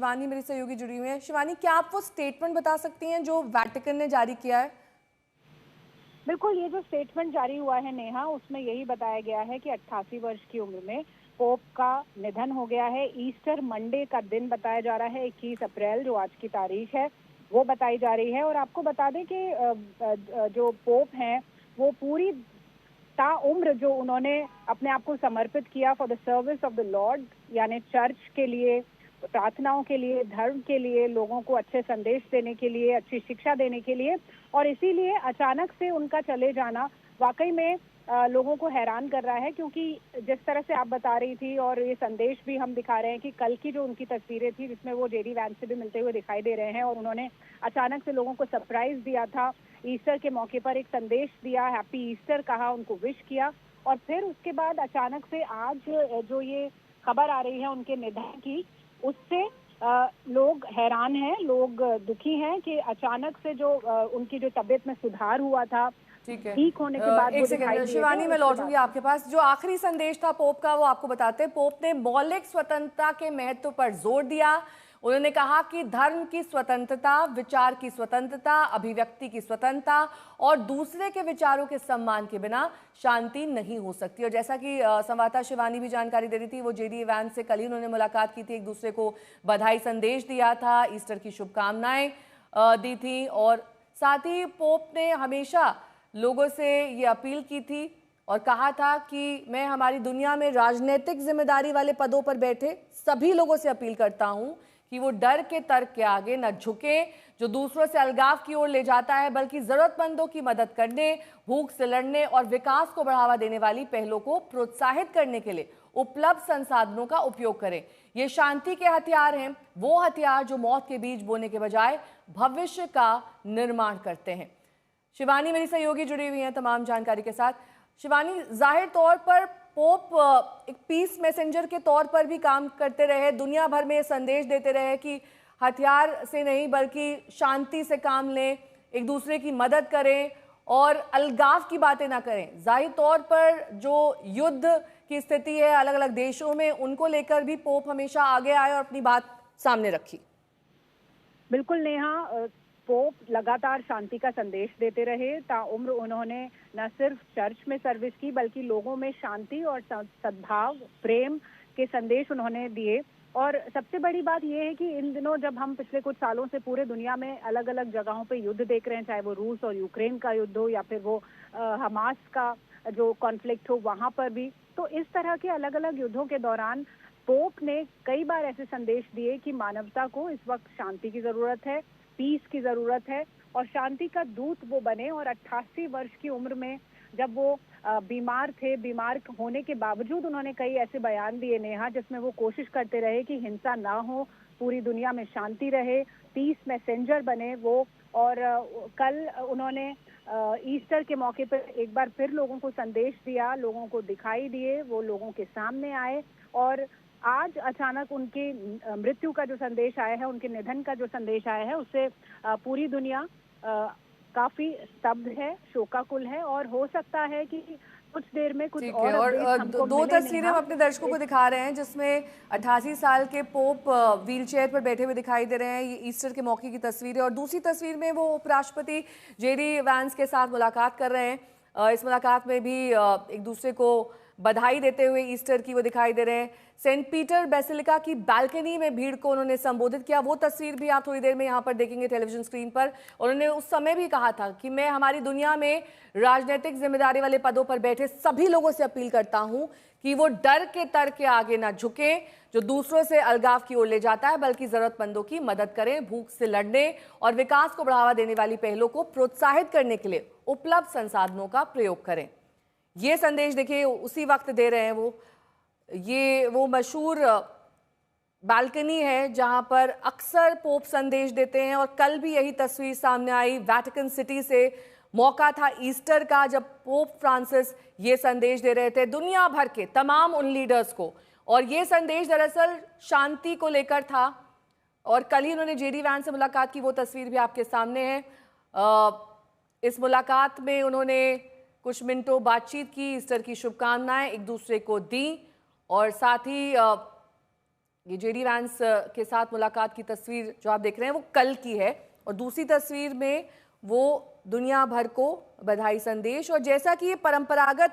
शिवानी मेरी सहयोगी जुड़ी हुई हैं। शिवानी, क्या आप वो स्टेटमेंट बता सकती हैं जो वेटिकन ने जारी किया है? बिल्कुल, ये जो स्टेटमेंट जारी हुआ है नेहा, उसमें यही बताया गया है कि 88 वर्ष की उम्र में पोप का निधन हो गया है। ईस्टर मंडे का दिन बताया जा रहा है, 21 अप्रैल जो आज की तारीख है वो बताई जा रही है। और आपको बता दें कि जो पोप हैं वो पूरी ताउम्र जो उन्होंने अपने आप को समर्पित किया for the service of the Lord, यानी चर्च के लिए, प्रार्थनाओं के लिए, धर्म के लिए, लोगों को अच्छे संदेश देने के लिए, अच्छी शिक्षा देने के लिए। और इसीलिए अचानक से उनका चले जाना वाकई में लोगों को हैरान कर रहा है, क्योंकि जिस तरह से आप बता रही थी और ये संदेश भी हम दिखा रहे हैं कि कल की जो उनकी तस्वीरें थी जिसमें वो जेडी वैंस से भी मिलते हुए दिखाई दे रहे हैं और उन्होंने अचानक से लोगों को सरप्राइज दिया था, ईस्टर के मौके पर एक संदेश दिया, हैप्पी ईस्टर कहा, उनको विश किया। और फिर उसके बाद अचानक से आज जो ये खबर आ रही है उनके निधन की, उससे लोग हैरान हैं, लोग दुखी हैं कि अचानक से जो उनकी जो तबीयत में सुधार हुआ था, ठीक है, ठीक होने के बाद एक सेकंड शिवानी, मैं लौटूंगी आपके पास। जो आखिरी संदेश था पोप का वो आपको बताते हैं। पोप ने मौलिक स्वतंत्रता के महत्व पर जोर दिया। उन्होंने कहा कि धर्म की स्वतंत्रता, विचार की स्वतंत्रता, अभिव्यक्ति की स्वतंत्रता और दूसरे के विचारों के सम्मान के बिना शांति नहीं हो सकती। और जैसा कि संवाददाता शिवानी भी जानकारी दे रही थी, वो जेडी वैंस से कल ही उन्होंने मुलाकात की थी, एक दूसरे को बधाई संदेश दिया था, ईस्टर की शुभकामनाएं दी थी। और साथ ही पोप ने हमेशा लोगों से ये अपील की थी और कहा था कि मैं हमारी दुनिया में राजनीतिक जिम्मेदारी वाले पदों पर बैठे सभी लोगों से अपील करता हूं कि वो डर के तर्क के आगे न झुके, जो दूसरों से अलगाव की ओर ले जाता है, बल्कि जरूरतमंदों की मदद करने, भूख से लड़ने और विकास को बढ़ावा देने वाली पहलों को प्रोत्साहित करने के लिए उपलब्ध संसाधनों का उपयोग करें। ये शांति के हथियार हैं, वो हथियार जो मौत के बीज बोने के बजाय भविष्य का निर्माण करते हैं। शिवानी मेरी सहयोगी जुड़ी हुई हैं तमाम जानकारी के साथ। शिवानी, जाहिर तौर पर पोप एक पीस मैसेंजर के तौर पर भी काम करते रहे, दुनिया भर में संदेश देते रहे कि हथियार से नहीं बल्कि शांति से काम लें, एक दूसरे की मदद करें और अलगाव की बातें ना करें। जाहिर तौर पर जो युद्ध की स्थिति है अलग अलग देशों में, उनको लेकर भी पोप हमेशा आगे आए और अपनी बात सामने रखी। बिल्कुल नेहा, पोप लगातार शांति का संदेश देते रहे। ताउम्र उन्होंने न सिर्फ चर्च में सर्विस की बल्कि लोगों में शांति और सद्भाव, प्रेम के संदेश उन्होंने दिए। और सबसे बड़ी बात यह है कि इन दिनों जब हम पिछले कुछ सालों से पूरे दुनिया में अलग अलग जगहों पे युद्ध देख रहे हैं, चाहे वो रूस और यूक्रेन का युद्ध हो या फिर वो हमास का जो कॉन्फ्लिक्ट हो वहां पर भी, तो इस तरह के अलग अलग युद्धों के दौरान पोप ने कई बार ऐसे संदेश दिए कि मानवता को इस वक्त शांति की जरूरत है, पीस की जरूरत है और शांति का दूत वो बने। और 88 वर्ष की उम्र में जब वो बीमार थे, बीमार होने के बावजूद उन्होंने कई ऐसे बयान दिए नेहा, जिसमें वो कोशिश करते रहे कि हिंसा ना हो, पूरी दुनिया में शांति रहे, पीस मैसेंजर बने वो। और कल उन्होंने ईस्टर के मौके पर एक बार फिर लोगों को संदेश दिया, लोगों को दिखाई दिए, वो लोगों के सामने आए। और आज अचानक उनकी मृत्यु का जो संदेश आया है, उनके निधन का जो संदेश आया है, उससे पूरी दुनिया काफी स्तब्ध है, शोकाकुल है। और हो सकता है कि कुछ देर में कुछ और दो तस्वीरें हम अपने दर्शकों को दिखा रहे हैं जिसमें 88 साल के पोप व्हीलचेयर पर बैठे हुए दिखाई दे रहे हैं। ये ईस्टर के मौके की तस्वीर है और दूसरी तस्वीर में वो उपराष्ट्रपति जेडी वैंस के साथ मुलाकात कर रहे हैं। इस मुलाकात में भी एक दूसरे को बधाई देते हुए ईस्टर की वो दिखाई दे रहे हैं। सेंट पीटर बेसिलिका की बालकनी में भीड़ को उन्होंने संबोधित किया, वो तस्वीर भी आप थोड़ी देर में यहाँ पर देखेंगे टेलीविजन स्क्रीन पर। उन्होंने उस समय भी कहा था कि मैं हमारी दुनिया में राजनीतिक जिम्मेदारी वाले पदों पर बैठे सभी लोगों से अपील करता हूं कि वो डर के तर्क के आगे ना झुके, जो दूसरों से अलगाव की ओर ले जाता है, बल्कि जरूरतमंदों की मदद करें, भूख से लड़ने और विकास को बढ़ावा देने वाली पहलों को प्रोत्साहित करने के लिए उपलब्ध संसाधनों का प्रयोग करें। ये संदेश देखिए उसी वक्त दे रहे हैं वो। ये वो मशहूर बालकनी है जहां पर अक्सर पोप संदेश देते हैं और कल भी यही तस्वीर सामने आई वेटिकन सिटी से। मौका था ईस्टर का जब पोप फ्रांसिस ये संदेश दे रहे थे दुनिया भर के तमाम उन लीडर्स को, और ये संदेश दरअसल शांति को लेकर था। और कल ही उन्होंने जेडी वैंस से मुलाकात की, वो तस्वीर भी आपके सामने है। इस मुलाकात में उन्होंने कुछ मिनटों बातचीत की, ईस्टर की शुभकामनाएं एक दूसरे को दी और साथ ही ये जेडी वैंस के साथ मुलाकात की तस्वीर जो आप देख रहे हैं वो कल की है, और दूसरी तस्वीर में वो दुनिया भर को बधाई संदेश, और जैसा कि ये परंपरागत है